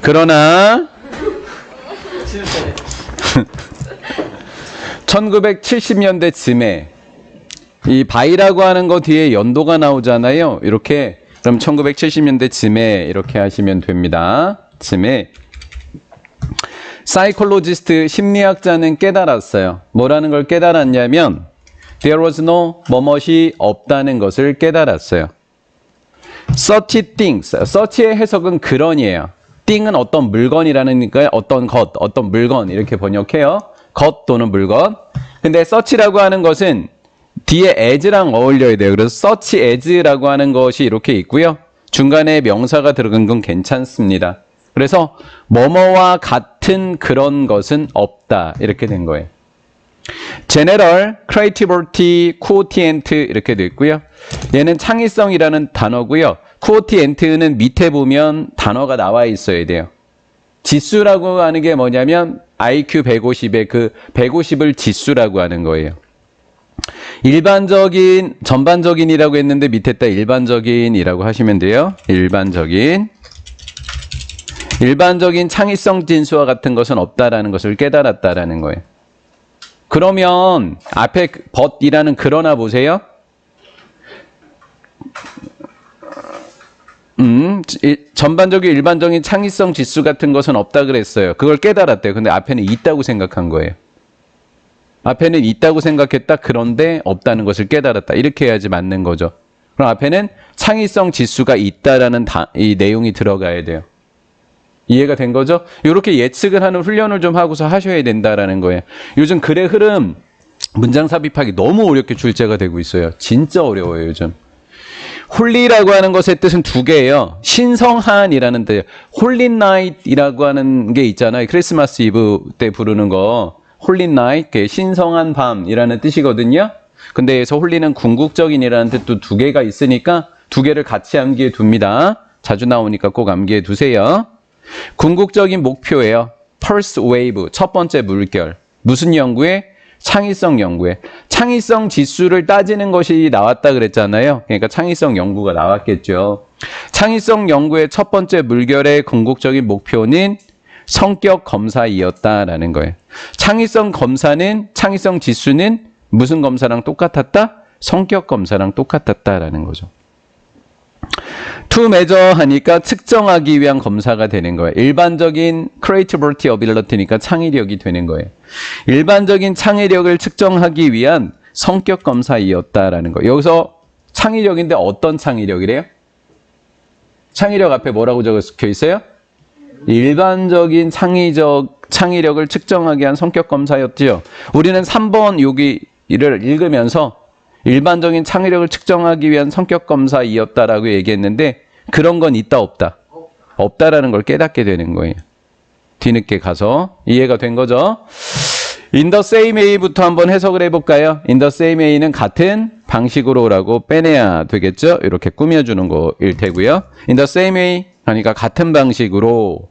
그러나 1970년대쯤에 이 바이라고 하는 거 뒤에 연도가 나오잖아요. 이렇게 그럼 1970년대쯤에 이렇게 하시면 됩니다. 쯤에 사이콜로지스트 심리학자는 깨달았어요. 뭐라는 걸 깨달았냐면 there was no 뭐뭇이 없다는 것을 깨달았어요. such things, such의 해석은 그런이에요. thing은 어떤 물건이라는 거예요. 어떤 것, 어떤 물건 이렇게 번역해요. 것 또는 물건. 근데 such라고 하는 것은 뒤에 as랑 어울려야 돼요. 그래서 such as라고 하는 것이 이렇게 있고요. 중간에 명사가 들어간 건 괜찮습니다. 그래서 뭐뭐와 같은 그런 것은 없다 이렇게 된 거예요. General, Creativity, Quotient 이렇게 돼 있고요. 얘는 창의성이라는 단어고요. Quotient는 밑에 보면 단어가 나와 있어야 돼요. 지수라고 하는 게 뭐냐면 IQ 150의 그 150을 지수라고 하는 거예요. 일반적인, 전반적인이라고 했는데 밑에다 일반적인이라고 하시면 돼요. 일반적인 창의성 진수와 같은 것은 없다라는 것을 깨달았다라는 거예요. 그러면 앞에 but이라는 그러나 보세요. 전반적인 일반적인 창의성 지수 같은 것은 없다 그랬어요. 그걸 깨달았대요. 근데 앞에는 있다고 생각한 거예요. 앞에는 있다고 생각했다. 그런데 없다는 것을 깨달았다. 이렇게 해야지 맞는 거죠. 그럼 앞에는 창의성 지수가 있다라는 이 내용이 들어가야 돼요. 이해가 된 거죠? 이렇게 예측을 하는 훈련을 좀 하고서 하셔야 된다라는 거예요. 요즘 글의 흐름, 문장 삽입하기 너무 어렵게 출제가 되고 있어요. 진짜 어려워요, 요즘. 홀리라고 하는 것의 뜻은 두 개예요. 신성한이라는 뜻. 홀리 나잇이라고 하는 게 있잖아요. 크리스마스 이브 때 부르는 거. 홀리 나잇, 신성한 밤이라는 뜻이거든요. 근데 여기서 홀리는 궁극적인이라는 뜻도 두 개가 있으니까 두 개를 같이 암기해 둡니다. 자주 나오니까 꼭 암기해 두세요. 궁극적인 목표예요. First wave, 첫 번째 물결. 무슨 연구에? 창의성 연구에. 창의성 지수를 따지는 것이 나왔다 그랬잖아요. 그러니까 창의성 연구가 나왔겠죠. 창의성 연구의 첫 번째 물결의 궁극적인 목표는 성격 검사이었다라는 거예요. 창의성 검사는, 창의성 지수는 무슨 검사랑 똑같았다? 성격 검사랑 똑같았다라는 거죠. to measure 하니까 측정하기 위한 검사가 되는 거예요. 일반적인 creativity ability니까 창의력이 되는 거예요. 일반적인 창의력을 측정하기 위한 성격 검사이었다라는 거예요. 여기서 창의력인데 어떤 창의력이래요? 창의력 앞에 뭐라고 적혀 있어요? 일반적인 창의력을 측정하기 위한 성격 검사였지요. 우리는 3번 여기를 읽으면서 일반적인 창의력을 측정하기 위한 성격 검사이었다라고 얘기했는데 그런 건 있다 없다? 없다라는 걸 깨닫게 되는 거예요. 뒤늦게 가서 이해가 된 거죠? In the same way부터 한번 해석을 해볼까요? In the same way는 같은 방식으로라고 빼내야 되겠죠? 이렇게 꾸며주는 거일 테고요. In the same way 그러니까 같은 방식으로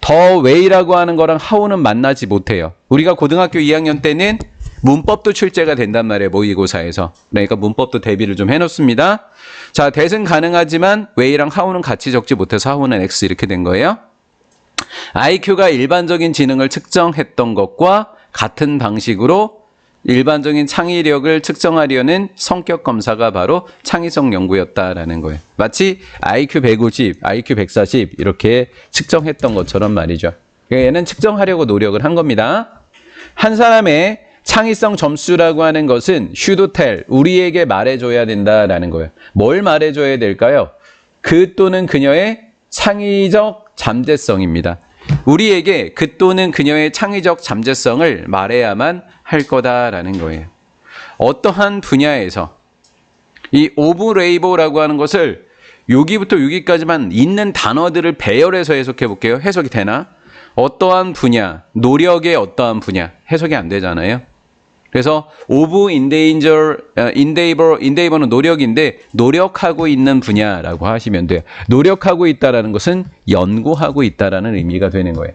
the way라고 하는 거랑 how는 만나지 못해요. 우리가 고등학교 2학년 때는 문법도 출제가 된단 말이에요. 모의고사에서. 그러니까 문법도 대비를 좀 해놓습니다. 자, that은 가능하지만 way랑 how는 같이 적지 못해서 how는 x 이렇게 된 거예요. IQ가 일반적인 지능을 측정했던 것과 같은 방식으로 일반적인 창의력을 측정하려는 성격 검사가 바로 창의성 연구였다라는 거예요. 마치 IQ 150, IQ 140 이렇게 측정했던 것처럼 말이죠. 얘는 측정하려고 노력을 한 겁니다. 한 사람의 창의성 점수라고 하는 것은 should tell, 우리에게 말해줘야 된다라는 거예요. 뭘 말해줘야 될까요? 그 또는 그녀의 창의적 잠재성입니다. 우리에게 그 또는 그녀의 창의적 잠재성을 말해야만 할 거다라는 거예요. 어떠한 분야에서 이 오브레이버라고 하는 것을 여기부터 여기까지만 있는 단어들을 배열해서 해석해 볼게요. 해석이 되나? 어떠한 분야, 노력의 어떠한 분야, 해석이 안 되잖아요. 그래서 of endeavor는 노력인데 노력하고 있는 분야라고 하시면 돼요. 노력하고 있다라는 것은 연구하고 있다라는 의미가 되는 거예요.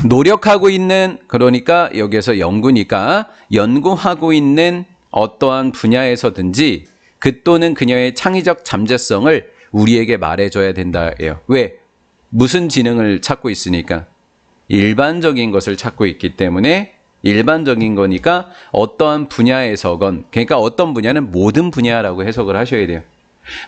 노력하고 있는, 그러니까 여기에서 연구니까 연구하고 있는 어떠한 분야에서든지 그 또는 그녀의 창의적 잠재성을 우리에게 말해줘야 된다예요. 왜? 무슨 지능을 찾고 있으니까? 일반적인 것을 찾고 있기 때문에 일반적인 거니까 어떠한 분야에서건, 그러니까 어떤 분야는 모든 분야라고 해석을 하셔야 돼요.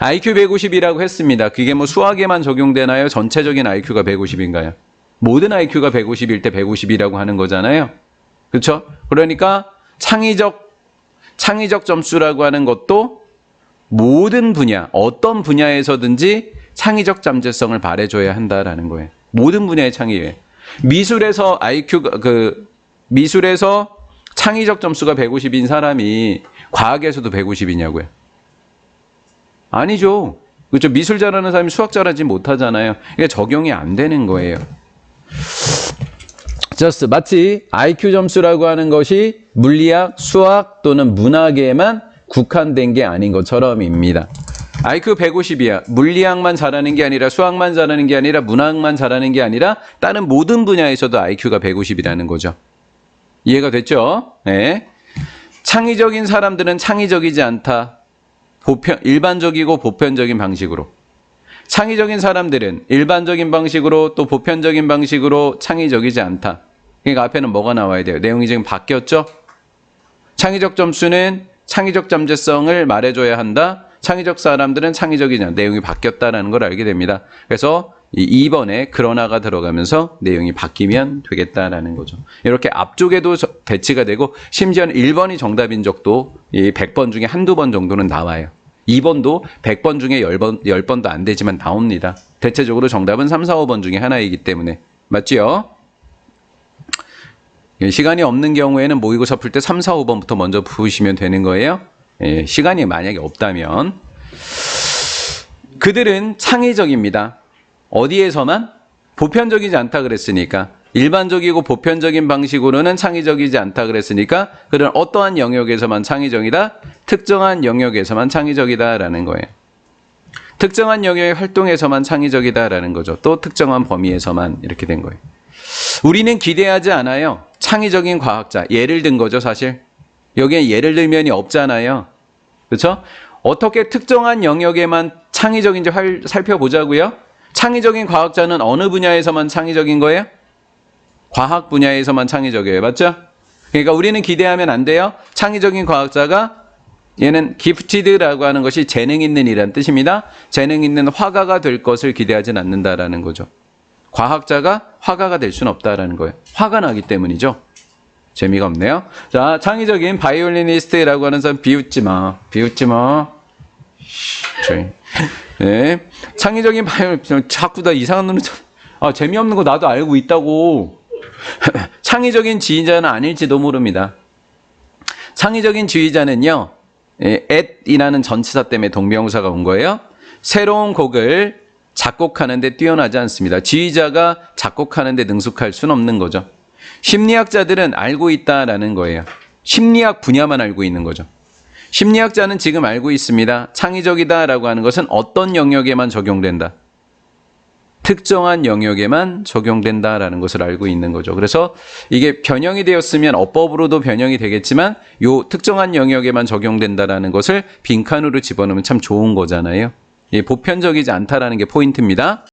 IQ 150이라고 했습니다. 그게 뭐 수학에만 적용되나요? 전체적인 IQ가 150인가요? 모든 IQ가 150일 때 150이라고 하는 거잖아요. 그렇죠? 그러니까 창의적 점수라고 하는 것도 모든 분야, 어떤 분야에서든지 창의적 잠재성을 발휘해줘야 한다라는 거예요. 모든 분야의 창의예요. 미술에서 창의적 점수가 150인 사람이 과학에서도 150이냐고요? 아니죠. 그렇죠. 미술 잘하는 사람이 수학 잘하지 못하잖아요. 이게 적용이 안 되는 거예요. 마치 IQ 점수라고 하는 것이 물리학, 수학 또는 문학에만 국한된 게 아닌 것처럼입니다. IQ 150이야. 물리학만 잘하는 게 아니라 수학만 잘하는 게 아니라 문학만 잘하는 게 아니라 다른 모든 분야에서도 IQ가 150이라는 거죠. 이해가 됐죠? 네. 창의적인 사람들은 창의적이지 않다. 일반적이고 보편적인 방식으로. 창의적인 사람들은 일반적인 방식으로 또 보편적인 방식으로 창의적이지 않다. 그러니까 앞에는 뭐가 나와야 돼요? 내용이 지금 바뀌었죠? 창의적 점수는 창의적 잠재성을 말해줘야 한다. 창의적 사람들은 창의적이지 않다. 내용이 바뀌었다는 걸 알게 됩니다. 그래서 이 2번에 그러나가 들어가면서 내용이 바뀌면 되겠다라는 거죠. 이렇게 앞쪽에도 배치가 되고 심지어는 1번이 정답인 적도 이 100번 중에 한두 번 정도는 나와요. 2번도 100번 중에 10번도 안 되지만 나옵니다. 대체적으로 정답은 3, 4, 5번 중에 하나이기 때문에. 맞지요? 시간이 없는 경우에는 모의고사 풀 때 3, 4, 5번부터 먼저 푸시면 되는 거예요. 시간이 만약에 없다면. 그들은 창의적입니다. 어디에서만? 보편적이지 않다 그랬으니까. 일반적이고 보편적인 방식으로는 창의적이지 않다 그랬으니까 그들은 어떠한 영역에서만 창의적이다? 특정한 영역에서만 창의적이다라는 거예요. 특정한 영역의 활동에서만 창의적이다라는 거죠. 또 특정한 범위에서만 이렇게 된 거예요. 우리는 기대하지 않아요. 창의적인 과학자. 예를 든 거죠, 사실. 여기에 예를 들면이 없잖아요. 그렇죠? 어떻게 특정한 영역에만 창의적인지 살펴보자고요. 창의적인 과학자는 어느 분야에서만 창의적인 거예요? 과학 분야에서만 창의적이에요. 맞죠? 그러니까 우리는 기대하면 안 돼요. 창의적인 과학자가 얘는 gifted라고 하는 것이 재능 있는 이라는 뜻입니다. 재능 있는 화가가 될 것을 기대하진 않는다라는 거죠. 과학자가 화가가 될 수는 없다라는 거예요. 화가 나기 때문이죠. 재미가 없네요. 자, 창의적인 바이올리니스트라고 하는 사람 비웃지 마. 비웃지 마. 네. 창의적인 자꾸 다 이상한 눈을 재미없는 거 나도 알고 있다고. 창의적인 지휘자는 아닐지도 모릅니다. 창의적인 지휘자는요. at이라는 전치사 때문에 동명사가 온 거예요. 새로운 곡을 작곡하는데 뛰어나지 않습니다. 지휘자가 작곡하는데 능숙할 수는 없는 거죠. 심리학자들은 알고 있다라는 거예요. 심리학 분야만 알고 있는 거죠. 심리학자는 지금 알고 있습니다. 창의적이다라고 하는 것은 어떤 영역에만 적용된다. 특정한 영역에만 적용된다라는 것을 알고 있는 거죠. 그래서 이게 변형이 되었으면 어법으로도 변형이 되겠지만 요 특정한 영역에만 적용된다라는 것을 빈칸으로 집어넣으면 참 좋은 거잖아요. 보편적이지 않다라는 게 포인트입니다.